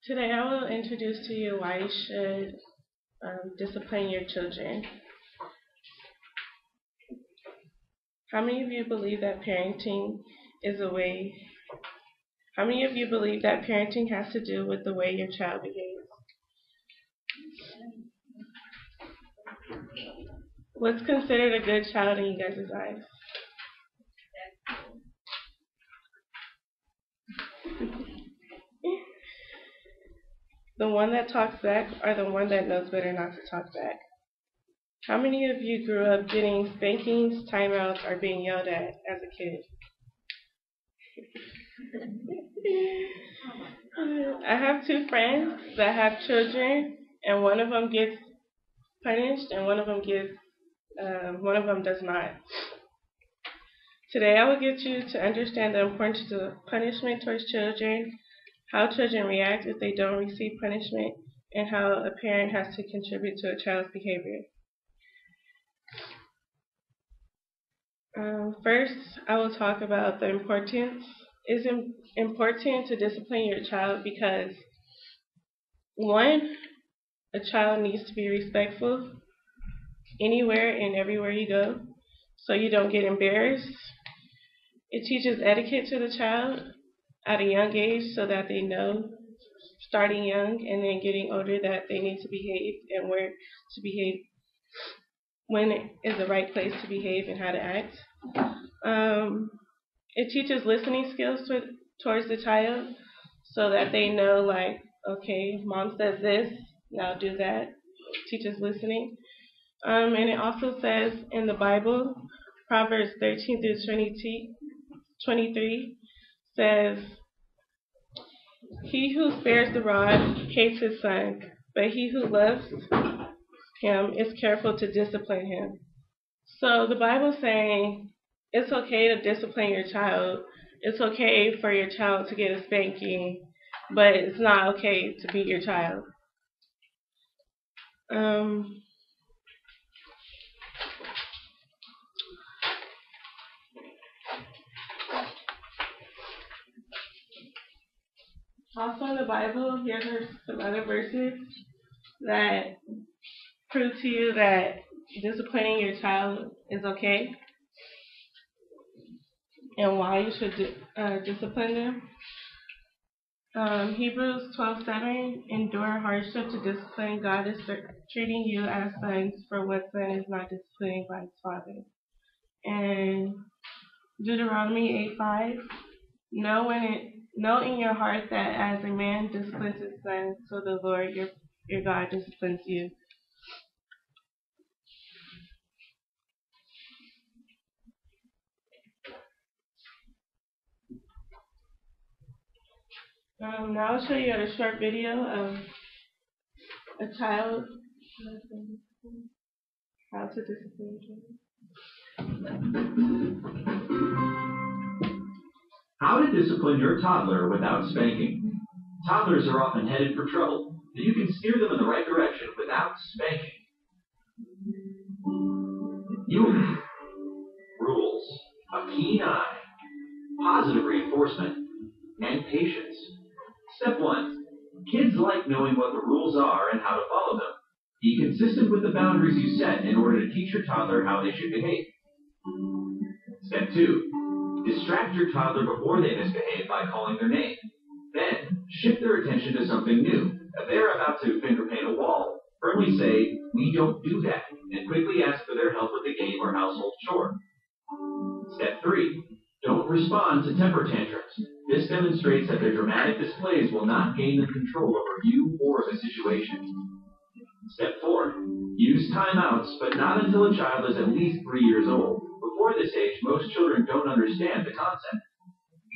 Today I will introduce to you why you should discipline your children. How many of you believe that parenting is a way? How many of you believe that parenting has to do with the way your child behaves? What's considered a good child in you guys' eyes? The one that talks back or the one that knows better not to talk back? How many of you grew up getting spankings, timeouts, or being yelled at as a kid? I have two friends that have children, and one of them gets punished, and one of them does not. Today, I will get you to understand the importance of punishment towards children, how children react if they don't receive punishment, and how a parent has to contribute to a child's behavior. First, I will talk about the importance. It's important to discipline your child because, one, a child needs to be respectful anywhere and everywhere you go so you don't get embarrassed. It teaches etiquette to the child at a young age so that they know, starting young and then getting older, that they need to behave and where to behave, when is the right place to behave and how to act. It teaches listening skills towards the child so that they know, like, okay, mom says this, now do that. It teaches listening. And it also says in the Bible, Proverbs 13 through 23 says, "He who spares the rod hates his son, but he who loves him is careful to discipline him." So the Bible's saying it's okay to discipline your child. It's okay for your child to get a spanking, but it's not okay to beat your child. Also in the Bible, here are some other verses that prove to you that disciplining your child is okay and why you should discipline them. Hebrews 12:7, endure hardship to discipline. God is treating you as sons, for what son is not disciplining by his father. And Deuteronomy 8:5, know in your heart that as a man disciplines his son, so the Lord your God disciplines you. Now I'll show you a short video of a child, how to discipline children. How to discipline your toddler without spanking. Toddlers are often headed for trouble, but you can steer them in the right direction without spanking. Rules, a keen eye, positive reinforcement, and patience. Step 1. Kids like knowing what the rules are and how to follow them. Be consistent with the boundaries you set in order to teach your toddler how they should behave. Step 2. Distract your toddler before they misbehave by calling their name. Then, shift their attention to something new. If they are about to finger paint a wall, firmly say, "We don't do that," and quickly ask for their help with a game or household chore. Step 3. Don't respond to temper tantrums. This demonstrates that their dramatic displays will not gain the control over you or the situation. Step 4. Use timeouts, but not until a child is at least 3 years old. Before this age, most children don't understand the concept.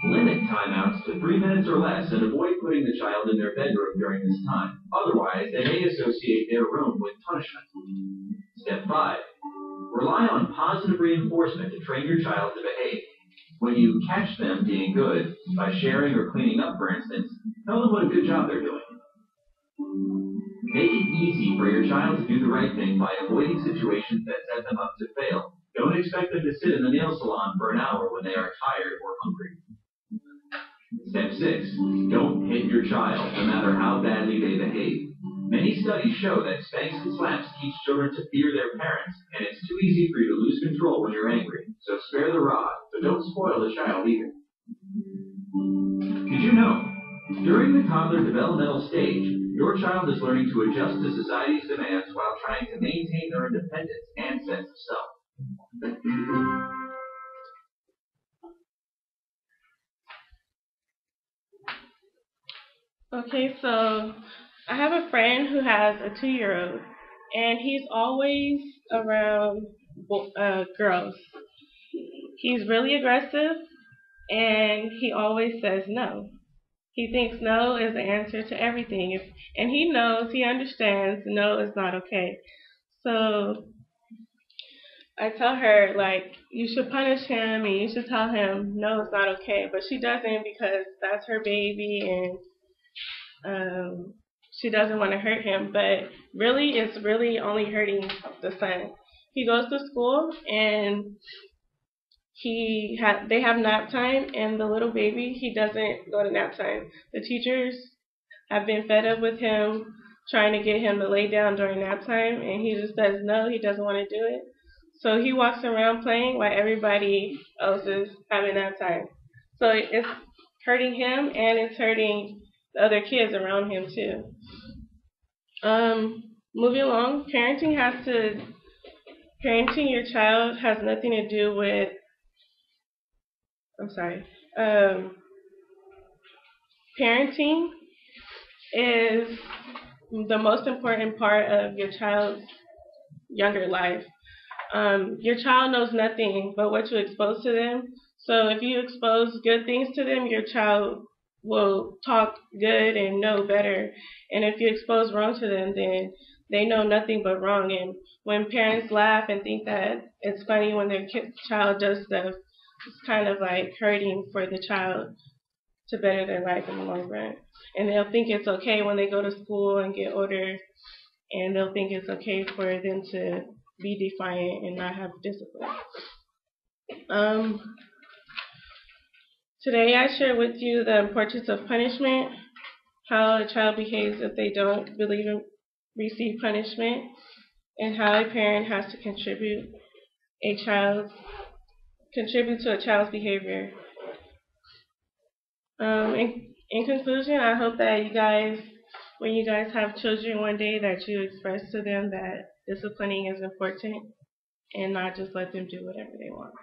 Limit timeouts to 3 minutes or less and avoid putting the child in their bedroom during this time. Otherwise, they may associate their room with punishment. Step 5. Rely on positive reinforcement to train your child to behave. When you catch them being good, by sharing or cleaning up, for instance, tell them what a good job they're doing. Make it easy for your child to do the right thing by avoiding situations that set them up to fail. Don't expect them to sit in the nail salon for an hour when they are tired or hungry. Step 6. Don't hit your child, no matter how badly they behave. Many studies show that spanks and slaps teach children to fear their parents, and it's too easy for you to lose control when you're angry. So spare the rod, but don't spoil the child either. Did you know? During the toddler developmental stage, your child is learning to adjust to society's demands while trying to maintain their independence and sense of self. Okay, so I have a friend who has a 2-year-old, and he's always around girls. He's really aggressive, and he always says no. He thinks no is the answer to everything, and he knows, he understands no is not okay. So I tell her, like, you should punish him and you should tell him no, it's not okay. But she doesn't, because that's her baby, and she doesn't want to hurt him. But really, it's really only hurting the son. He goes to school, and they have nap time, and the little baby, he doesn't go to nap time. The teachers have been fed up with him trying to get him to lay down during nap time, and he just says no, he doesn't want to do it. So he walks around playing while everybody else is having nap time. So it's hurting him, and it's hurting the other kids around him too. Moving along, parenting your child has nothing to do with, parenting is the most important part of your child's younger life. Your child knows nothing but what you expose to them. So if you expose good things to them, your child will talk good and know better. And if you expose wrong to them, then they know nothing but wrong. And when parents laugh and think that it's funny when their child does stuff, it's kind of like hurting for the child to better their life in the long run. And they'll think it's okay when they go to school and get older, and they'll think it's okay for them to be defiant and not have discipline. Today I share with you the importance of punishment, how a child behaves if they don't receive punishment, and how a parent has to contribute to a child's behavior. In conclusion, I hope that you guys, when you guys have children one day, that you express to them that disciplining is important and not just let them do whatever they want.